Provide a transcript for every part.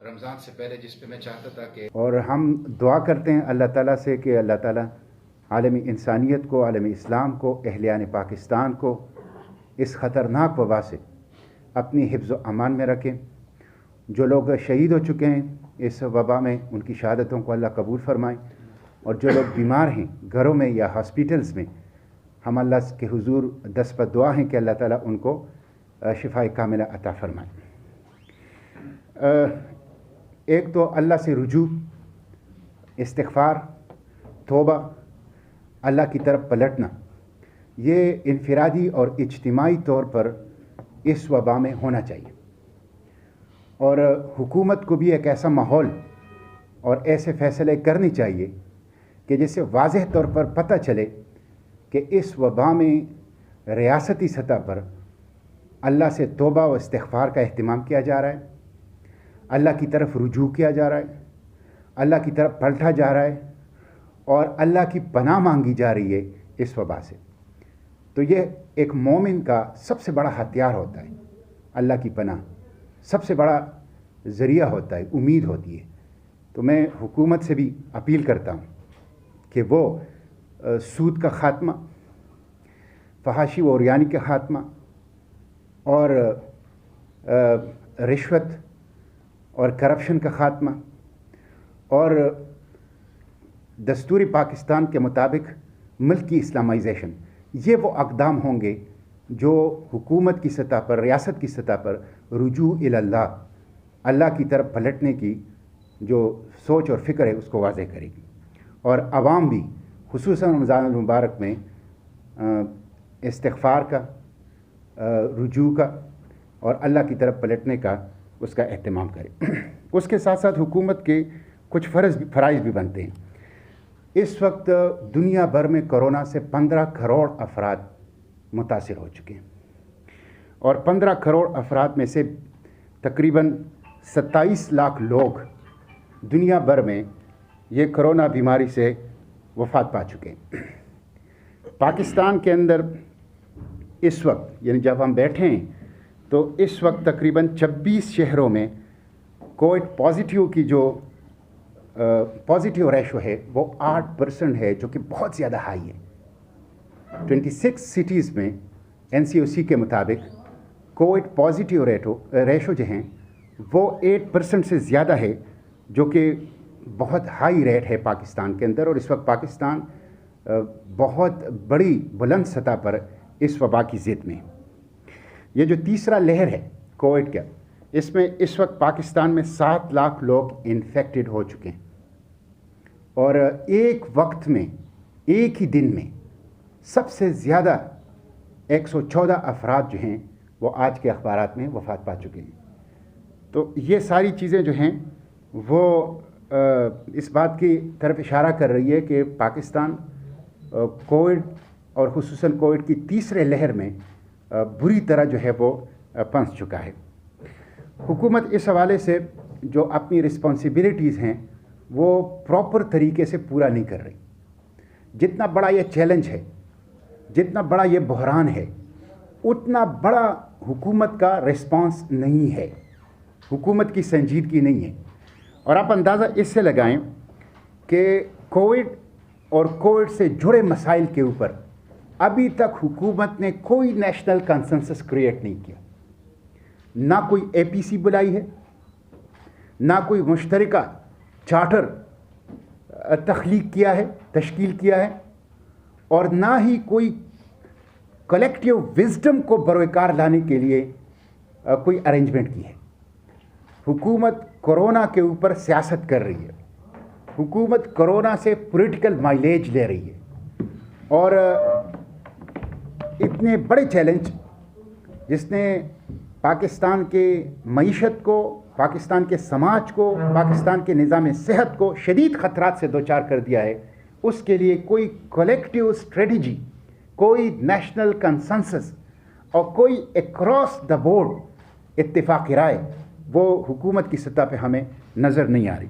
रमज़ान से पहले, जिस पे मैं चाहता था कि, और हम दुआ करते हैं अल्लाह ताला से कि अल्लाह ताला आलमी इंसानियत को, आलमी इस्लाम को, अहलियान पाकिस्तान को इस ख़तरनाक वबा से अपनी हिफ्ज़ व अमान में रखें। जो लोग शहीद हो चुके हैं इस वबा में, उनकी शहादतों को अल्लाह कबूल फ़रमाए, और जो लोग बीमार हैं घरों में या हॉस्पिटल्स में, हम अल्लाह के हुजूर दस्तपद दुआ हैं कि अल्लाह ताला उनको शिफाए कामिला अता फ़रमाए। एक तो अल्लाह से रुजू, इस्तिग़फ़ार, तौबा, अल्लाह की तरफ पलटना, ये इनफिरादी और इज्तिमाई तौर पर इस वबा में होना चाहिए। और हुकूमत को भी एक ऐसा माहौल और ऐसे फ़ैसले करने चाहिए कि जिससे वाज़ेह तौर पर पता चले कि इस वबा में रियासती सतह पर अल्लाह से तौबा व इस्तिग़फ़ार का अहतमाम किया जा रहा है, अल्लाह की तरफ रुजू किया जा रहा है, अल्लाह की तरफ पलटा जा रहा है, और अल्लाह की पनाह मांगी जा रही है इस वबा से। तो ये एक मोमिन का सबसे बड़ा हथियार होता है, अल्लाह की पनाह सबसे बड़ा ज़रिया होता है, उम्मीद होती है। तो मैं हुकूमत से भी अपील करता हूँ कि वो सूद का ख़ात्मा, फहाशी व उरियानी का ख़ात्मा, और रिश्वत और करप्शन का ख़ात्मा, और दस्तूरी पाकिस्तान के मुताबिक मुल्क की इस्लामाइजेशन, ये वो अक़दाम होंगे जो हुकूमत की सतह पर, रियासत की सतह पर रुजू इल्लाह, अल्लाह की तरफ पलटने की जो सोच और फ़िक्र है उसको वाज़ेह करेगी। और आवाम भी खुसूसन रमज़ान मुबारक में इस्तिग़फ़ार का, रुजू का और अल्लाह की तरफ पलटने का उसका एहतमाम करे। उसके साथ साथ हुकूमत के कुछ फ़राइज़ भी बनते हैं। इस वक्त दुनिया भर में कोरोना से 15 करोड़ अफराद मुतासिर हो चुके हैं, और 15 करोड़ अफराद में से तकरीबन 27 लाख लोग दुनिया भर में ये कोरोना बीमारी से वफ़ात पा चुके हैं। पाकिस्तान के अंदर इस वक्त, यानी जब हम बैठे हैं, तो इस वक्त तकरीबन 26 शहरों में कोविड पॉजिटिव की जो पॉजिटिव रेशो है वो 8% है, जो कि बहुत ज़्यादा हाई है। 26 सिटीज़ में NCOC के मुताबिक कोविड पॉजिटिव रेशो जो हैं वो 8% से ज़्यादा है, जो कि बहुत हाई रेट है पाकिस्तान के अंदर। और इस वक्त पाकिस्तान बहुत बड़ी बुलंद सतह पर इस वबा की ज़िद में। ये जो तीसरा लहर है कोविड का, इसमें इस वक्त पाकिस्तान में 7 लाख लोग इन्फेक्टेड हो चुके हैं, और एक वक्त में, एक ही दिन में सबसे ज़्यादा 114 अफराद जो हैं वो आज के अखबारात में वफ़ात पा चुके हैं। तो ये सारी चीज़ें जो हैं वो इस बात की तरफ इशारा कर रही है कि पाकिस्तान कोविड और खुसूसन कोविड की तीसरे लहर में बुरी तरह जो है वो फंस चुका है। हुकूमत इस हवाले से जो अपनी रिस्पॉन्सिबिलिटीज़ हैं वो प्रॉपर तरीके से पूरा नहीं कर रही। जितना बड़ा ये चैलेंज है, जितना बड़ा ये बहरान है, उतना बड़ा हुकूमत का रिस्पांस नहीं है, हुकूमत की संजीदगी नहीं है। और आप अंदाज़ा इससे लगाएं कि कोविड और कोविड से जुड़े मसाइल के ऊपर अभी तक हुकूमत ने कोई नेशनल कंसेंसस क्रिएट नहीं किया। ना कोई APC बुलाई है, ना कोई मुश्तरका चार्टर तख्लीक किया है, तश्कील किया है, और ना ही कोई कलेक्टिव विजडम को बरोकार लाने के लिए कोई अरेंजमेंट की है। हुकूमत कोरोना के ऊपर सियासत कर रही है, हुकूमत कोरोना से पॉलिटिकल माइलेज ले रही है, और इतने बड़े चैलेंज जिसने पाकिस्तान के मईशत को, पाकिस्तान के समाज को, पाकिस्तान के निज़ाम सेहत को शदीद ख़तरात से दो चार कर दिया है, उसके लिए कोई कलेक्टिव स्ट्रेटजी, कोई नेशनल कंसेंसस और कोई अक्रॉस द बोर्ड इत्तेफाक़ राय वो हुकूमत की सतह पे हमें नज़र नहीं आ रही।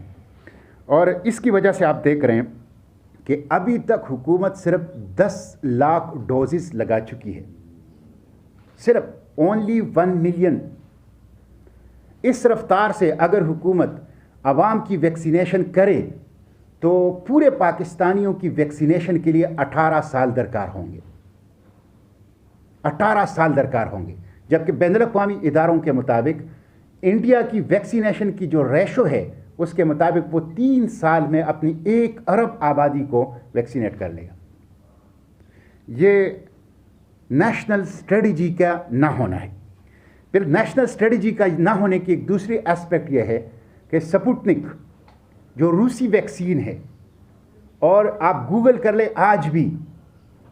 और इसकी वजह से आप देख रहे हैं कि अभी तक हुकूमत सिर्फ 10 लाख डोजेस लगा चुकी है, सिर्फ ओनली 1 मिलियन। इस रफ्तार से अगर हुकूमत आवाम की वैक्सीनेशन करे तो पूरे पाकिस्तानियों की वैक्सीनेशन के लिए 18 साल दरकार होंगे, 18 साल दरकार होंगे। जबकि बैनुल-अक़वामी इदारों के मुताबिक इंडिया की वैक्सीनेशन की जो रेशो है उसके मुताबिक वो 3 साल में अपनी 1 अरब आबादी को वैक्सीनेट कर लेगा। ये नेशनल स्ट्रेटजी का ना होना है। फिर नेशनल स्ट्रेटजी का ना होने की एक दूसरी एस्पेक्ट यह है कि स्पुतनिक जो रूसी वैक्सीन है, और आप गूगल कर ले आज भी,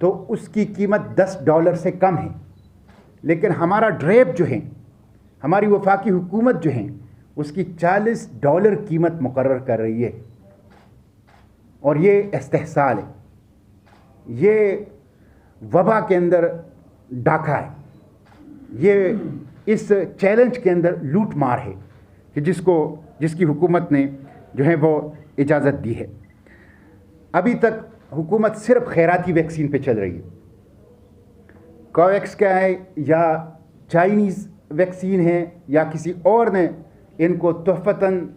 तो उसकी कीमत $10 से कम है। लेकिन हमारा ड्रेप जो है, हमारी वफाकी हुकूमत जो है, उसकी $40 कीमत मुकर्रर कर रही है। और ये इस्तेहसाल है, ये वबा के अंदर डाका है, ये इस चैलेंज के अंदर लूट मार है कि जिसकी हुकूमत ने जो है वो इजाज़त दी है। अभी तक हुकूमत सिर्फ खैराती वैक्सीन पे चल रही है। कोवैक्स क्या है, या चाइनीज़ वैक्सीन है, या किसी और ने इनको तोहफ़तन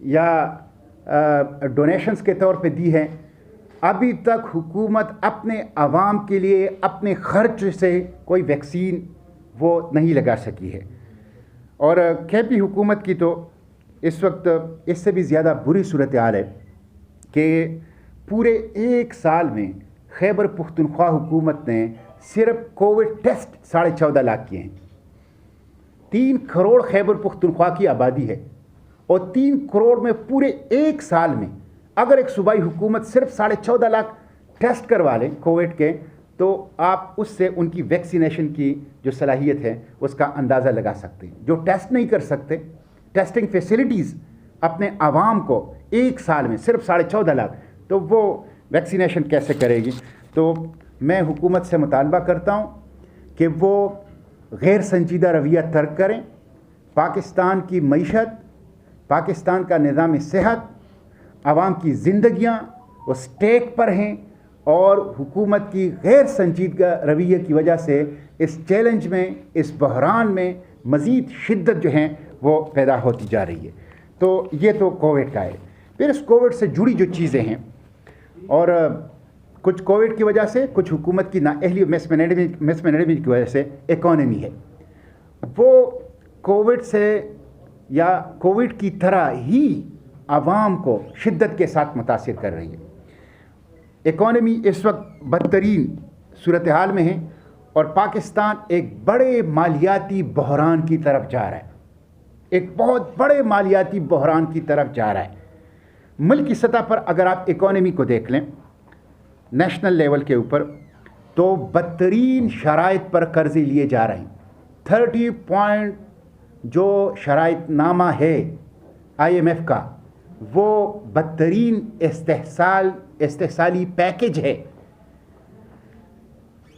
या डोनेशंस के तौर पे दी है। अभी तक हुकूमत अपने आवाम के लिए अपने खर्च से कोई वैक्सीन वो नहीं लगा सकी है। और KP हुकूमत की तो इस वक्त इससे भी ज़्यादा बुरी सूरत हाल है कि पूरे 1 साल में खैबर पुख्तनख्वा हुकूमत ने सिर्फ कोविड टेस्ट 14.5 लाख किए हैं। 3 करोड़ खैबर पुख्तनख्वा की आबादी है, और 3 करोड़ में पूरे 1 साल में अगर एक सूबाई हुकूमत सिर्फ 14.5 लाख टेस्ट करवा लें कोविड के, तो आप उससे उनकी वैक्सीनेशन की जो सलाहियत है उसका अंदाज़ा लगा सकते हैं। जो टेस्ट नहीं कर सकते, टेस्टिंग फैसिलिटीज़ अपने आवाम को 1 साल में सिर्फ 14.5 लाख, तो वो वैक्सीनेशन कैसे करेगी। तो मैं हुकूमत से मुतालबा करता हूँ कि वो गैर संजीदा रवैया तर्क करें। पाकिस्तान की मईशत, पाकिस्तान का निज़ाम सेहत, आवाम की ज़िंदगियाँ वो स्टेक पर हैं, और हुकूमत की गैर संजीदगा रवैये की वजह से इस चैलेंज में, इस बहरान में मज़ीद शिद्दत जो है वो पैदा होती जा रही है। तो ये तो कोविड का है। फिर इस कोविड से जुड़ी जो चीज़ें हैं, और कुछ कोविड की वजह से, कुछ हुकूमत की नाअहली मिसमैनेजमेंट की वजह से इकॉनमी है वो कोविड से या कोविड की तरह ही आवाम को शिद्दत के साथ मुतासिर कर रही है। इकॉनमी इस वक्त बदतरीन सूरत हाल में है, और पाकिस्तान एक बड़े मालियाती बहरान की तरफ जा रहा है, एक बहुत बड़े मालियाती बहरान की तरफ जा रहा है। मुल्क की सतह पर अगर आप इकॉनमी को देख लें नेशनल लेवल के ऊपर, तो बदतरीन शराइत पर कर्ज़े लिए जा रहे हैं। 30 पॉइंट जो शराइतनामा है IMF का, वो बदतरीन इस्तेहसाली पैकेज है।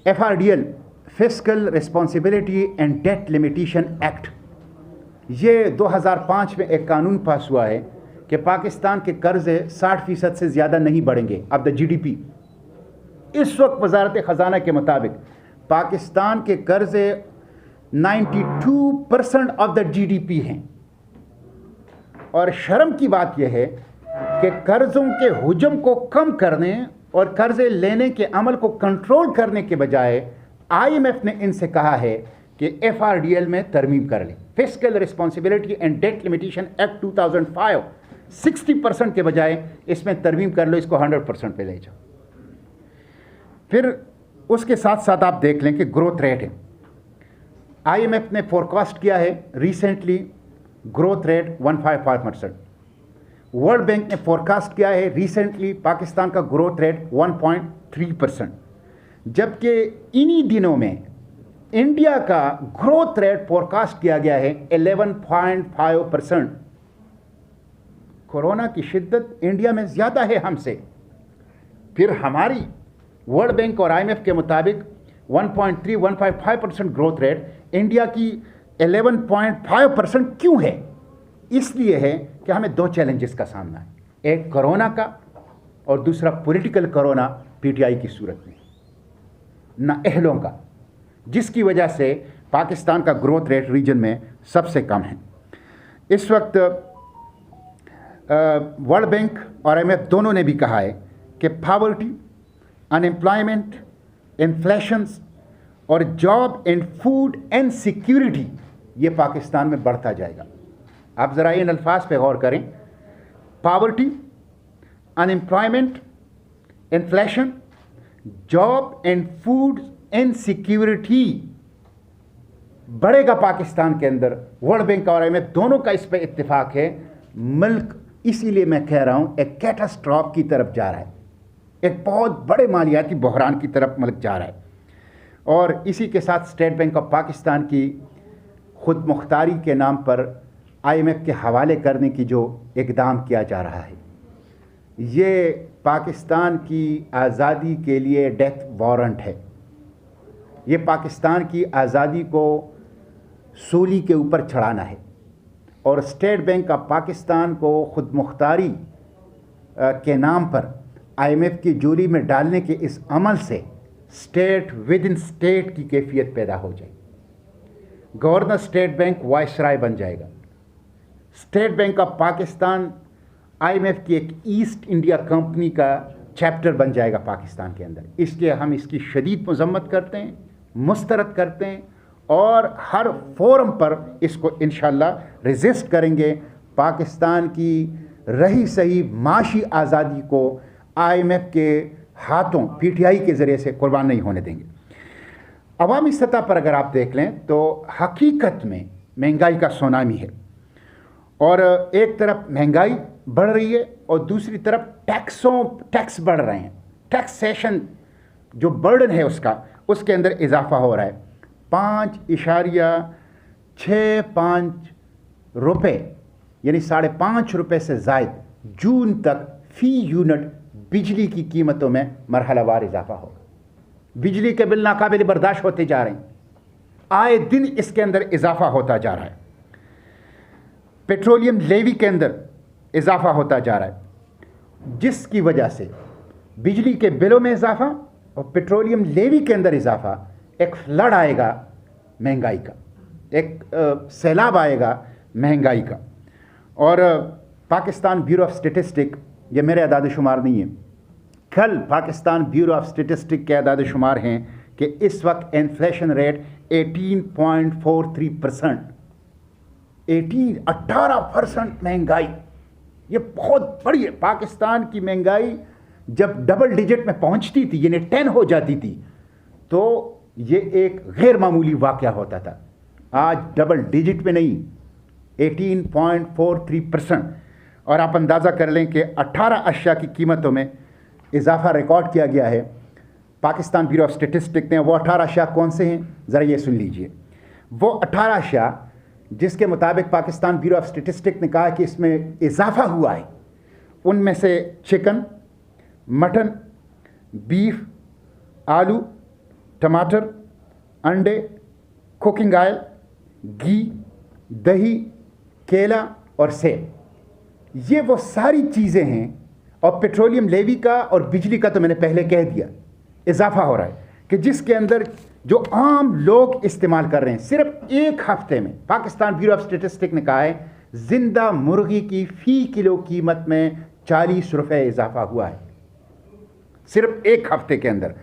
FRDL fiscal responsibility and debt limitation act, ये 2005 में एक कानून पास हुआ है कि पाकिस्तान के कर्ज़े 60% से ज़्यादा नहीं बढ़ेंगे अब द GDP। इस वक्त वजारत ख़जाना के मुताबिक पाकिस्तान के कर्ज़े 92% ऑफ द GDP हैं। और शर्म की बात यह है कि कर्ज़ों के हुजम को कम करने और कर्ज़े लेने के अमल को कंट्रोल करने के बजाय IMF ने इनसे कहा है कि FRDL में तरमीम कर लें। Fiscal responsibility and debt limitation act 2005 60% के बजाय इसमें तरमीम कर लो, इसको 100% पे ले जाओ। फिर उसके साथ साथ आप देख लें कि ग्रोथ रेट है, IMF ने फोरकास्ट किया है recently growth rate 155%। World bank ने फोरकास्ट किया है रिसेंटली पाकिस्तान का ग्रोथ रेट 1.3%। जबकि इन्हीं दिनों में इंडिया का ग्रोथ रेट फोरकास्ट किया गया है 11.5%। कोरोना की शिद्दत इंडिया में ज़्यादा है हमसे। फिर हमारी वर्ल्ड बैंक और IMF के मुताबिक 1.5% ग्रोथ रेट, इंडिया की 11.5% क्यों है? इसलिए है कि हमें 2 चैलेंजेस का सामना है, एक कोरोना का और दूसरा पॉलिटिकल कोरोना PTI की सूरत में, नाअहलों का, जिसकी वजह से पाकिस्तान का ग्रोथ रेट रीजन में सबसे कम है। इस वक्त वर्ल्ड बैंक और IMF दोनों ने भी कहा है कि पॉवर्टी, अनएम्प्लॉयमेंट, इन्फ्लेशंस और job and food and security ये पाकिस्तान में बढ़ता जाएगा। आप ज़रा इन अल्फाज पे गौर करें, poverty, unemployment, inflation, job and food and security बढ़ेगा पाकिस्तान के अंदर। वर्ल्ड बैंक और IMF दोनों का इस पर इत्तेफाक है। मुल्क, इसीलिए मैं कह रहा हूं, एक कैटास्ट्रॉफ की तरफ जा रहा है, एक बहुत बड़े मालियाती बहरान की तरफ मुल्क जा रहा है। और इसी के साथ स्टेट बैंक ऑफ पाकिस्तान की खुद मुख्तारी के नाम पर IMF के हवाले करने की जो इक़दाम किया जा रहा है, ये पाकिस्तान की आज़ादी के लिए डेथ वारंट है। ये पाकिस्तान की आज़ादी को सूली के ऊपर चढ़ाना है। और स्टेट बैंक ऑफ पाकिस्तान को खुद मुख्तारी के नाम पर IMF की जोली में डालने के इस अमल से स्टेट विद इन स्टेट की कैफियत पैदा हो जाएगी। गवर्नर स्टेट बैंक वायसराय बन जाएगा। State bank of Pakistan IMF की एक ईस्ट इंडिया कंपनी का चैप्टर बन जाएगा पाकिस्तान के अंदर। इसलिए हम इसकी शदीद मजम्मत करते हैं, मुस्तरद करते हैं और हर फोरम पर इसको इंशाअल्लाह रेजिस्ट करेंगे। पाकिस्तान की रही सही माशी आज़ादी को IMF के हाथों PTI के ज़रिए से कुर्बान नहीं होने देंगे। अवामी सतह पर अगर आप देख लें तो हकीकत में महंगाई का सुनामी है। और एक तरफ महंगाई बढ़ रही है और दूसरी तरफ टैक्स बढ़ रहे हैं। टैक्सेशन जो बर्डन है उसके अंदर इजाफा हो रहा है। 5.65 रुपये यानी 5.5 रुपये से ज़ायद जून तक फ़ी यूनिट बिजली की कीमतों में मरहलावार इजाफा होगा। बिजली के बिल नाकाबिल बर्दाश्त होते जा रहे हैं, आए दिन इसके अंदर इजाफा होता जा रहा है। पेट्रोलियम लेवी के अंदर इजाफा होता जा रहा है, जिसकी वजह से बिजली के बिलों में इजाफा और पेट्रोलियम लेवी के अंदर इजाफा, एक फ्लड आएगा महंगाई का, एक सैलाब आएगा महंगाई का। और पाकिस्तान ब्यूरो ऑफ स्टेटिस्टिक, ये मेरे अदाद शुमार नहीं है, कल पाकिस्तान ब्यूरो ऑफ स्टेटिस्टिक के अदाद शुमार हैं कि इस वक्त इन्फ्लेशन रेट 18.43%, 18% महंगाई, ये बहुत बड़ी है। पाकिस्तान की महंगाई जब डबल डिजिट में पहुंचती थी, यानी 10 हो जाती थी, तो ये एक गैर मामूली वाक़या होता था। आज डबल डिजिट में नहीं, 18.43%। और आप अंदाज़ा कर लें कि 18 अशिया की कीमतों में इजाफा रिकॉर्ड किया गया है पाकिस्तान ब्यूरो ऑफ स्टेटिस्टिक ने। वो 18 अशिया कौन से हैं, ज़रा ये सुन लीजिए। वो 18 अशिया जिसके मुताबिक पाकिस्तान ब्यूरो ऑफ स्टेटिस्टिक ने कहा कि इसमें इजाफा हुआ है, उनमें से चिकन, मटन, बीफ, आलू, टमाटर, अंडे, कुकिंग ऑयल, घी, दही, केला और सेब, ये वो सारी चीज़ें हैं। और पेट्रोलियम लेवी का और बिजली का तो मैंने पहले कह दिया, इजाफा हो रहा है कि जिसके अंदर जो आम लोग इस्तेमाल कर रहे हैं। सिर्फ एक हफ्ते में पाकिस्तान ब्यूरो ऑफ स्टेटिस्टिक ने कहा है जिंदा मुर्गी की फ़ी किलो कीमत में 40 रुपये इजाफा हुआ है, सिर्फ एक हफ्ते के अंदर।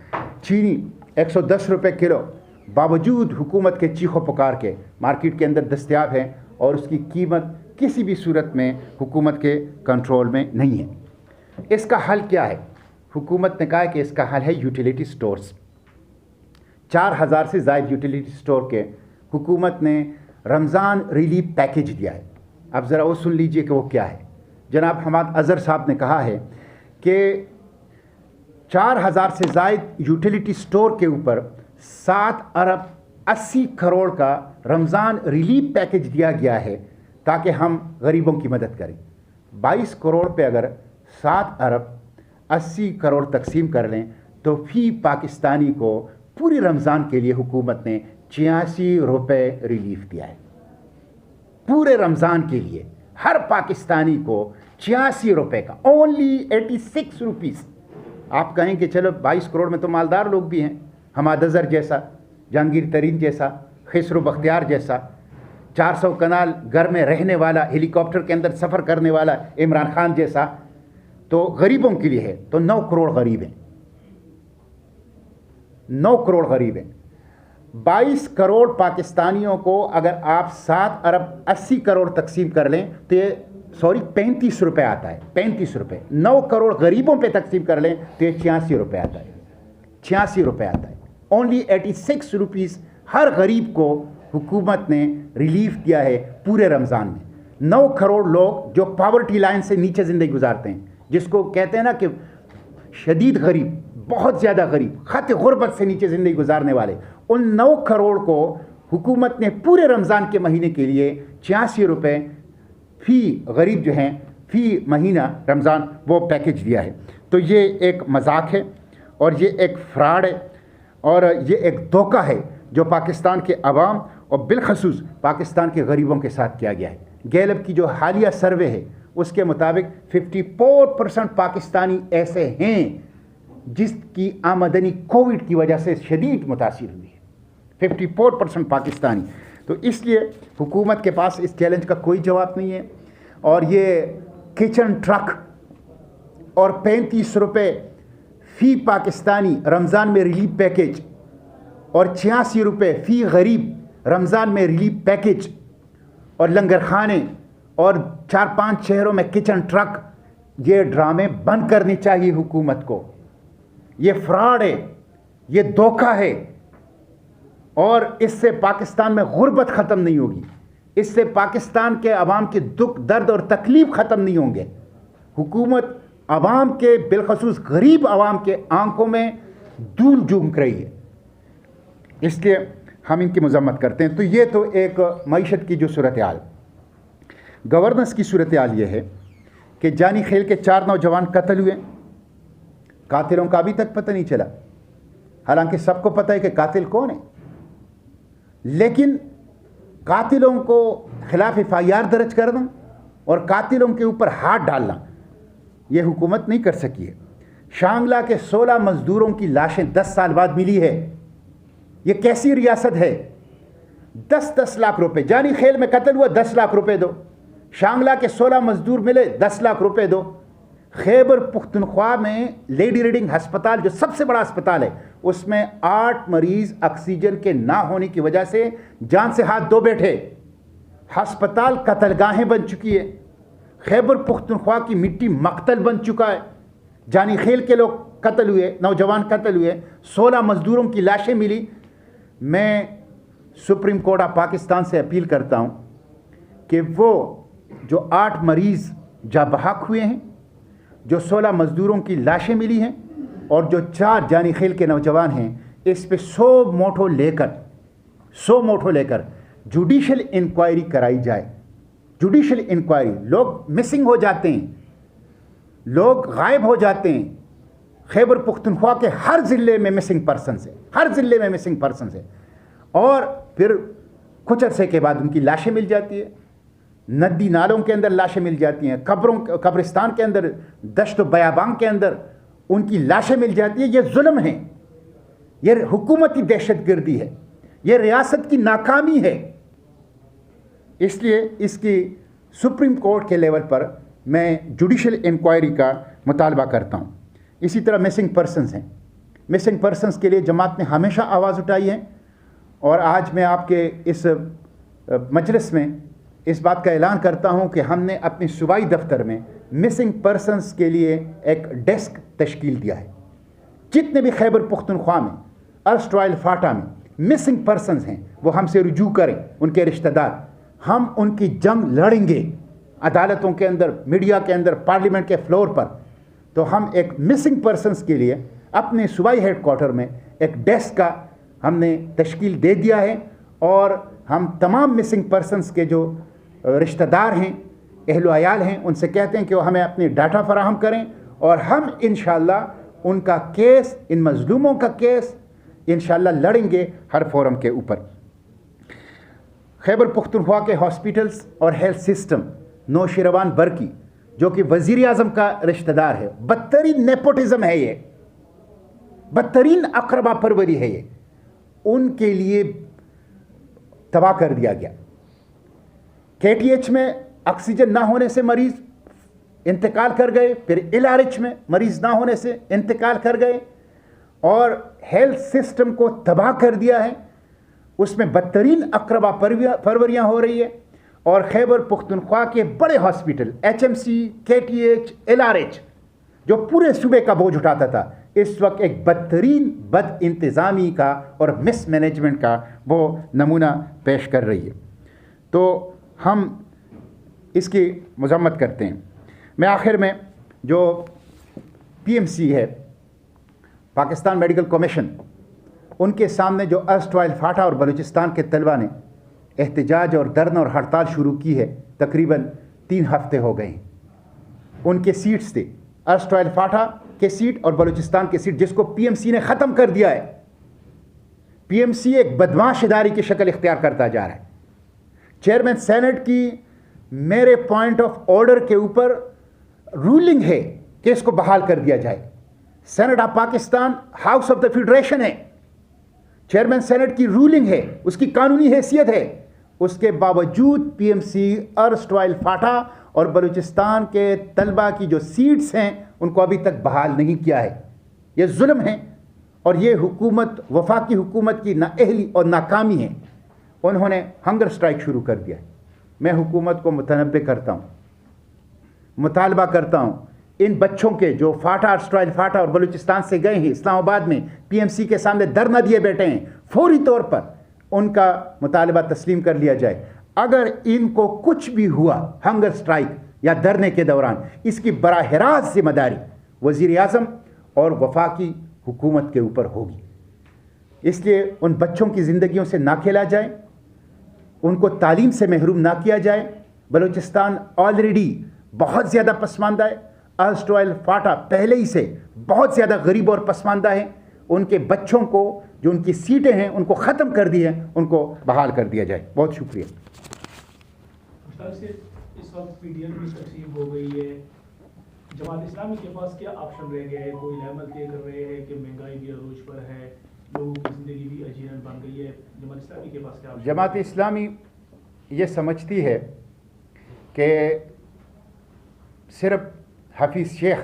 चीनी 110 रुपये किलो, बावजूद हुकूमत के चीखों पुकार के मार्केट के अंदर दस्तयाब है और उसकी कीमत किसी भी सूरत में हुकूमत के कंट्रोल में नहीं है। इसका हल क्या है? हुकूमत ने कहा कि इसका हल है यूटिलिटी स्टोर्स। 4000 से ज़ायद यूटिलिटी स्टोर के हुकूमत ने रमज़ान रिलीफ पैकेज दिया है। अब ज़रा वो सुन लीजिए कि वो क्या है। जनाब हमाद अज़हर साहब ने कहा है कि 4000 से ज़ायद यूटिलिटी स्टोर के ऊपर 7 अरब 80 करोड़ का रमज़ान रिलीफ पैकेज दिया गया है ताकि हम गरीबों की मदद करें। 22 करोड़ पे अगर 7 अरब 80 करोड़ तकसीम कर लें तो फ़ी पाकिस्तानी को पूरी रमज़ान के लिए हुकूमत ने 86 रुपये रिलीफ दिया है। पूरे रमज़ान के लिए हर पाकिस्तानी को 86 रुपये का, ओनली 86 रुपीज़। आप कहें कि चलो 22 करोड़ में तो मालदार लोग भी हैं, हमाद अज़हर जैसा, जहांगीर तरीन जैसा, खिसरो बख्तियार जैसा। 400 कनाल घर में रहने वाला, हेलीकॉप्टर के अंदर सफ़र करने वाला इमरान खान जैसा, तो गरीबों के लिए है। तो 9 करोड़ गरीब हैं, 9 करोड़ गरीब हैं। 22 करोड़ पाकिस्तानियों को अगर आप 7 अरब 80 करोड़ तकसीम कर लें तो ये 35 रुपये आता है, 35 रुपये। 9 करोड़ गरीबों पे तकसीम कर लें तो ये 86 रुपये आता है, 86 रुपये आता है। ओनली 86 रुपीज़ हर गरीब को हुकूमत ने रिलीफ दिया है पूरे रमज़ान में। 9 करोड़ लोग जो पावर्टी लाइन से नीचे ज़िंदगी गुजारते हैं, जिसको कहते हैं ना कि शदीद गरीब, बहुत ज़्यादा गरीब, खत गुर्बत से नीचे ज़िंदगी गुजारने वाले, उन 9 करोड़ को हुकूमत ने पूरे रमज़ान के महीने के लिए 86 रुपये फ़ी गरीब जो हैं फ़ी महीना रमज़ान वो पैकेज दिया है। तो ये एक मजाक है और ये एक फ्रॉड है और ये एक धोखा है जो पाकिस्तान के अवाम और बिलखसूस पाकिस्तान के गरीबों के साथ किया गया है। गैलब की जो हालिया सर्वे है उसके मुताबिक 54% पाकिस्तानी ऐसे हैं जिसकी आमदनी कोविड की वजह से शदीद मुतासिर हुई है, 54% पाकिस्तानी। तो इसलिए हुकूमत के पास इस चैलेंज का कोई जवाब नहीं है। और ये किचन ट्रक और 35 रुपये फ़ी पाकिस्तानी रमज़ान में रिलीफ पैकेज और 86 रुपये फ़ी गरीब रमज़ान में रिलीफ पैकेज और लंगर खाने और 4-5 शहरों में किचन ट्रक, ये ड्रामे बंद करने चाहिए हुकूमत को। ये फ्रॉड है, ये धोखा है और इससे पाकिस्तान में गुर्बत ख़त्म नहीं होगी, इससे पाकिस्तान के अवाम के दुख दर्द और तकलीफ़ ख़त्म नहीं होंगे। हुकूमत अवाम के बिलखसूस गरीब अवाम के आंखों में धूल झोंक रही है, इसलिए हम इनकी मजम्मत करते हैं। तो ये तो एक मईशत की जो सूरत हाल, गवर्नेंस की सूरत हाल ये है कि जानी खेल के 4 नौजवान कत्ल हुए, कातिलों का अभी तक पता नहीं चला। हालांकि सबको पता है कि कातिल कौन है, लेकिन कातिलों को खिलाफ FIR दर्ज करना और कातिलों के ऊपर हाथ डालना ये हुकूमत नहीं कर सकी है। शांगला के 16 मजदूरों की लाशें 10 साल बाद मिली है। ये कैसी रियासत है? 10-10 लाख रुपए, जानी खेल में कत्ल हुआ 10 लाख रुपए दो, शांगला के 16 मजदूर मिले 10 लाख रुपए दो। खैबर पुख्तनख्वा में लेडी रीडिंग अस्पताल जो सबसे बड़ा अस्पताल है, उसमें 8 मरीज ऑक्सीजन के ना होने की वजह से जान से हाथ धो बैठे। अस्पताल कत्लगाहें बन चुकी है। खैबर पुख्तनख्वा की मिट्टी मकतल बन चुका है। जानी खेल के लोग कत्ल हुए, नौजवान कत्ल हुए, 16 मजदूरों की लाशें मिली। मैं सुप्रीम कोर्ट ऑफ पाकिस्तान से अपील करता हूं कि वो जो 8 मरीज़ जाबहक हुए हैं, जो 16 मजदूरों की लाशें मिली हैं और जो 4 जानी खेल के नौजवान हैं, इस पे 100 मोटो लेकर जुडिशल इंक्वायरी कराई जाए। जुडिशल इंक्वायरी, लोग मिसिंग हो जाते हैं, लोग गायब हो जाते हैं। खैबर पुख्तनख्वा के हर ज़िले में मिसिंग पर्सन है, हर ज़िले में मिसिंग पर्सन है। और फिर कुछ अरसे के बाद उनकी लाशें मिल जाती है, नदी नालों के अंदर लाशें मिल जाती हैं, कब्रिस्तान के अंदर, दश्त बयाबान के अंदर उनकी लाशें मिल जाती है। ये जुल्म है, ये हुकूमती दहशतगर्दी है, ये रियासत की नाकामी है। इसलिए इसकी सुप्रीम कोर्ट के लेवल पर मैं जुडिशल इंक्वायरी का मुतालबा करता हूँ। इसी तरह मिसिंग पर्सनस हैं, मिसिंग पर्सनस के लिए जमात ने हमेशा आवाज़ उठाई है और आज मैं आपके इस मजलिस में इस बात का ऐलान करता हूं कि हमने अपने सूबाई दफ्तर में मिसिंग पर्सनस के लिए एक डेस्क तश्कील दिया है। जितने भी खैबर पुख्तनख्वा में, अर्स्ट्राइल फाटा में मिसिंग पर्सनस हैं वो हमसे रुजू करें, उनके रिश्तेदार। हम उनकी जंग लड़ेंगे अदालतों के अंदर, मीडिया के अंदर, पार्लियामेंट के फ्लोर पर। तो हम एक मिसिंग पर्सनस के लिए अपने सूबाई हेड क्वार्टर में एक डेस्क का हमने तश्कील दे दिया है और हम तमाम मिसिंग पर्सनस के जो रिश्तेदार हैं, अहलो अयाल हैं, उनसे कहते हैं कि वो हमें अपने डाटा फराहम करें और हम इंशाअल्लाह उनका केस, इन मजलूमों का केस इंशाअल्लाह लड़ेंगे हर फोरम के ऊपर। खैबर पुख्तनख्वा के हॉस्पिटल्स और हेल्थ सिस्टम, नौशिरवान बरकी जो कि वज़ीर आज़म का रिश्तेदार है, बदतरीन नेपोटिज़म है, ये बदतरीन अक़रबा परवरी है, ये उनके लिए तबाह कर दिया गया। KTH में ऑक्सीजन ना होने से मरीज़ इंतकाल कर गए, फिर LRH में मरीज़ ना होने से इंतकाल कर गए और हेल्थ सिस्टम को तबाह कर दिया है। उसमें बदतरीन अकरबा परवरियाँ हो रही है और खैबर पुख्तनख्वा के बड़े हॉस्पिटल HMC, KTH, LRH जो पूरे सूबे का बोझ उठाता था, इस वक्त एक बदतरीन बद इंतज़ामी का और मिसमैनेजमेंट का वो नमूना पेश कर रही है। तो हम इसकी मज़म्मत करते हैं। मैं आखिर में जो PMC है, पाकिस्तान मेडिकल कमीशन, उनके सामने जो अर्स्टवाइल फाटा और बलूचिस्तान के तलबा ने एहतजाज और धरना और हड़ताल शुरू की है, तकरीबन 3 हफ्ते हो गए हैं। उनके सीट्स थे, अर्स्टवाइल फाटा के सीट और बलूचिस्तान के सीट, जिसको PMC ने ख़त्म कर दिया है। PMC एक बदमाश इदारे की शक्ल इख्तियार करता जा रहा है। चेयरमैन सेनेट की मेरे पॉइंट ऑफ ऑर्डर के ऊपर रूलिंग है कि इसको बहाल कर दिया जाए। Senate of Pakistan house of the federation है, चेयरमैन सेनेट की रूलिंग है, उसकी कानूनी हैसियत है। उसके बावजूद PMC अर्स्टवाइल फाटा और बलूचिस्तान के तलबा की जो सीट्स हैं उनको अभी तक बहाल नहीं किया है। ये जुल्म है और ये हुकूमत, वफाकी हुकूमत की नाअहली और नाकामी है। उन्होंने हंगर स्ट्राइक शुरू कर दिया है। मैं हुकूमत को मुतनब्बे करता हूँ, मुतालबा करता हूँ, इन बच्चों के जो फाटा, अर्स्टवाइल फाटा और बलूचिस्तान से गए हैं, इस्लामाबाद में PMC के सामने धरना दिए बैठे हैं, फौरी तौर पर उनका मुतालबा तस्लीम कर लिया जाए। अगर इनको कुछ भी हुआ हंगर स्ट्राइक या धरने के दौरान, इसकी बराह रास्त जिम्मेदारी वज़ीर आज़म और वफाकी हुकूमत के ऊपर होगी। इसलिए उन बच्चों की ज़िंदगियों से ना खेला जाए, उनको तालीम से महरूम ना किया जाए। बलूचिस्तान ऑलरेडी बहुत ज़्यादा पसमानदा है, अर्स्टवाइल फाटा पहले ही से बहुत ज़्यादा गरीब और पसमानदा है। उनके बच्चों को जो उनकी सीटें हैं उनको ख़त्म कर दी हैं, उनको बहाल कर दिया जाए। बहुत शुक्रिया। इस वक्त PDM की तकसीम हो गई है, जमात इस्लामी के पास क्या ऑप्शन रह गए हैं? कोई नहमत तय कर रहे हैं कि महंगाई भी अरूज पर है, लोगों की ज़िंदगी भी अजीरन बन गई है, जमात इस्लामी के पास क्या ऑप्शन? जमात इस्लामी ये समझती है कि सिर्फ हफीज़ शेख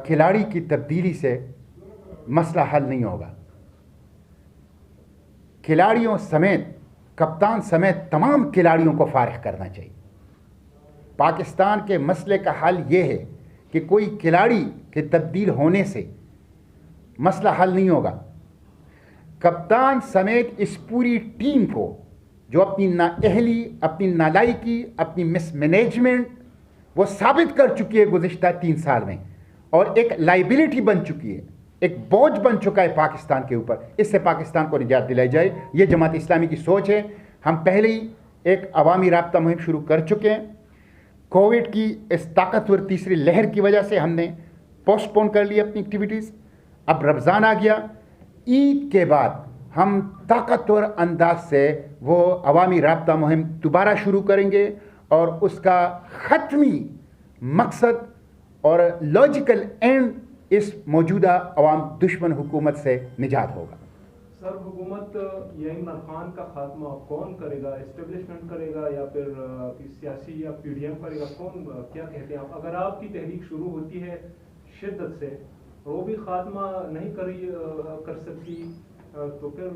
खिलाड़ी की तब्दीली से मसला हल नहीं होगा। खिलाड़ियों समेत, कप्तान समेत तमाम खिलाड़ियों को फारिग करना चाहिए। पाकिस्तान के मसले का हल ये है कि कोई खिलाड़ी के तब्दील होने से मसला हल नहीं होगा। कप्तान समेत इस पूरी टीम को, जो अपनी नाअहली, अपनी नालायकी, अपनी मिसमैनेजमेंट वो साबित कर चुकी है गुज़िश्ता 3 साल में, और एक लाइबिलिटी बन चुकी है, एक बोझ बन चुका है पाकिस्तान के ऊपर, इससे पाकिस्तान को निजात दिलाई जाए, ये जमात इस्लामी की सोच है। हम पहले ही एक अवामी राब्ता मुहिम शुरू कर चुके हैं। कोविड की इस ताकतवर तीसरी लहर की वजह से हमने पोस्टपोन कर ली अपनी एक्टिविटीज़। अब रमज़ान आ गया, ईद के बाद हम ताकतवर अंदाज से वो अवामी राब्ता मुहिम दोबारा शुरू करेंगे और उसका ख़त्मी मकसद और लॉजिकल एंड इस मौजूदा अवाम दुश्मन हुकूमत से निजात होगा। सर, हुकूमत इमरान खान का खात्मा कौन करेगा? एस्टेब्लिशमेंट करेगा या फिर सियासी या PDM करेगा? कौन, क्या कहते हैं आप? अगर आपकी तहरीक शुरू होती है शिद्दत से, वो भी खात्मा नहीं कर सकती, तो फिर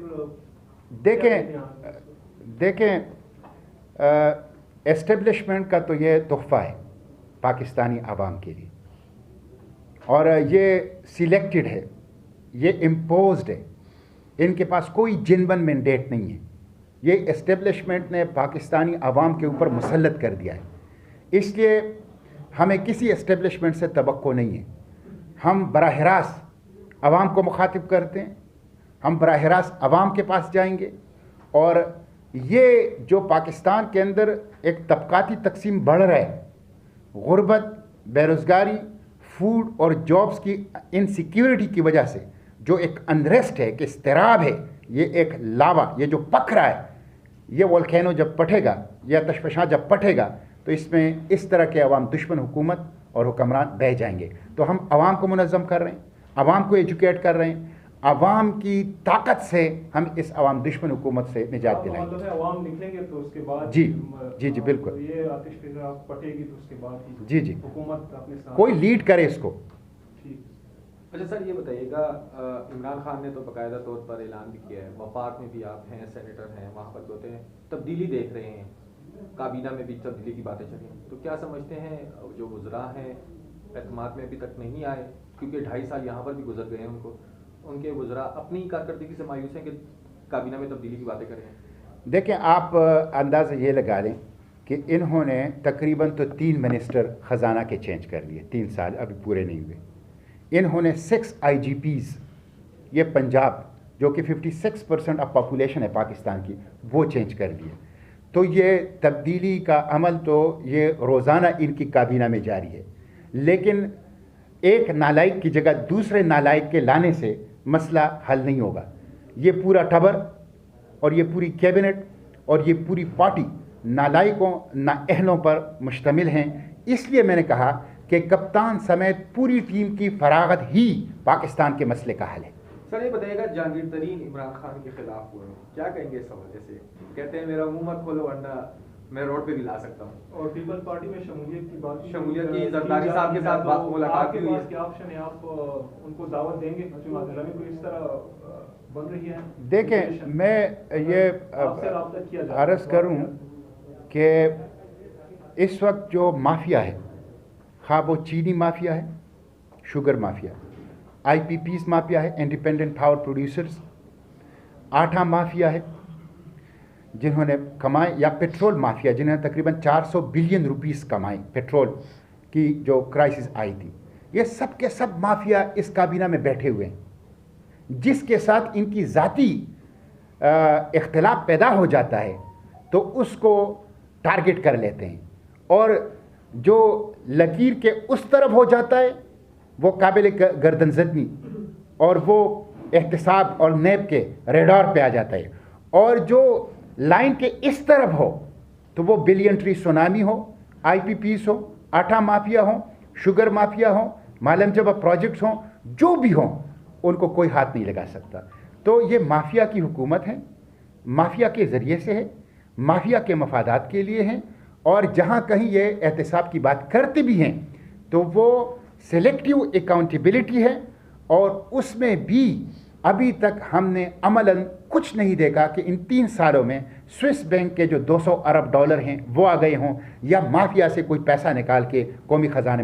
देखें एस्टेब्लिशमेंट का तो ये तोहफ़ा है पाकिस्तानी आवाम के लिए, और ये सिलेक्टेड है, ये इम्पोज्ड है, इनके पास कोई जिनबन मैंडेट नहीं है। ये एस्टेब्लिशमेंट ने पाकिस्तानी आवाम के ऊपर मुसल्लत कर दिया है, इसलिए हमें किसी एस्टेब्लिशमेंट से तवक्को नहीं है। हम बराह रास्त आवाम को मुखातिब करते हैं, हम बराह रास्त आवाम के पास जाएंगे, और ये जो पाकिस्तान के अंदर एक तबकाती तकसीम बढ़ रहा है, गुर्बत, बेरोज़गारी, फूड और जॉब्स की इनसिक्योरिटी की वजह से जो एक अनरेस्ट है, एक इस्तिराब है, ये एक लावा, ये जो पक रहा है, ये वोल्केनो जब पटेगा या तशफशां जब पटेगा तो इसमें इस तरह के अवाम दुश्मन हुकूमत और हुक्मरान बह जाएंगे। तो हम आवाम को मुनज़्ज़म कर रहे हैं, आवाम को एजुकेट कर रहे हैं, आवाम की ताकत से हम इस आवाम दुश्मन हुकूमत से निजात दिलाएंगे। मतलब है आवाम निकलेंगे तो उसके बाद जी जी बिल्कुल, ये आतिशफिजा पटेगी तो उसके बाद ही जी जी हुकूमत अपने साथ कोई लीड करे इसको। ठीक। अच्छा सर, ये बताइएगा, इमरान खान ने तो बाकायदा तौर पर ऐलान भी किया है, वफाक में भी आप हैं, सेनेटर हैं, वहाँ पर होते हैं, तब्दीली देख रहे हैं, काबीना में भी तब्दीली की बातें चली हैं, तो क्या समझते हैं जो गुजरा हैं एतमाद में अभी तक नहीं आए, क्योंकि 2.5 साल यहाँ पर भी गुजर गए हैं उनको, उनके गुजरा अपनी कारकर्दगी से मायूस हैं कि काबीना में तब्दीली की बातें करें? देखें, आप अंदाज़ा ये लगा लें कि इन्होंने तकरीबन तो 3 मिनिस्टर ख़जाना के चेंज कर लिए, 3 साल अभी पूरे नहीं हुए। इन्होंने 6 IGPs, ये पंजाब जो कि 56% ऑफ पॉपुलेशन है पाकिस्तान की, वो चेंज कर लिए। तो ये तब्दीली का अमल तो ये रोज़ाना इनकी काबीना में जारी है, लेकिन एक नालायक की जगह दूसरे नालायक के लाने से मसला हल नहीं होगा। ये पूरा टबर और ये पूरी कैबिनेट और ये पूरी पार्टी नालायकों नाअहलों पर मुश्तमिल हैं। इसलिए मैंने कहा कि कप्तान समेत पूरी टीम की फरागत ही पाकिस्तान के मसले का हल है। सर ये बताइएगा, जहांगीर तरीन इमरान खान के खिलाफ हुए हैं, क्या कहेंगे इस हवाले से? कहते हैं मेरा मुंह मत खोलो वरना मैं रोड पे भी ला सकता हूँ। और पीपल पार्टी में शमूलियत की बात, शमूलियत की जरदारी साहब के साथ बात मुलाकात आपके हुई है। पास क्या ऑप्शन है? आप उनको दावत देंगे? चुनाव में कोई इस तरह बन रही है? देखें, मैं ये आपसे राब्ता किया जा रहा है। अर्ज़ करूं कि इस वक्त जो माफिया है, खा वो चीनी माफिया है, शुगर माफिया, IPPs माफिया है, इंडिपेंडेंट पावर प्रोड्यूसर्स, आटा माफिया है जिन्होंने कमाए, या पेट्रोल माफिया जिन्होंने तकरीबन 400 बिलियन रुपीस कमाए पेट्रोल की जो क्राइसिस आई थी। ये सब के सब माफिया इस काबीना में बैठे हुए हैं, जिसके साथ इनकी ज़ाती इख्तिलाफ पैदा हो जाता है तो उसको टारगेट कर लेते हैं, और जो लकीर के उस तरफ हो जाता है वो काबिल गर्दन ज़दनी और वो एहतसाब और नैब के रेडार पे आ जाता है, और जो लाइन के इस तरफ हो तो वो बिलियन ट्री सुनामी हो, IPPs हो, आटा माफिया हो, शुगर माफिया हो, मालम जब प्रोजेक्ट्स हों, जो भी हों, उनको कोई हाथ नहीं लगा सकता। तो ये माफिया की हुकूमत है, माफिया के ज़रिए से है, माफिया के मफादात के लिए हैं, और जहाँ कहीं ये एहतसाब की बात करते भी हैं तो वो सेलेक्टिव अकाउंटेबिलिटी है, और उसमें भी अभी तक हमने अमलन कुछ नहीं देखा कि इन 3 सालों में स्विस बैंक के जो $200 अरब हैं वो आ गए हों, या माफिया से कोई पैसा निकाल के कौमी ख़जाने में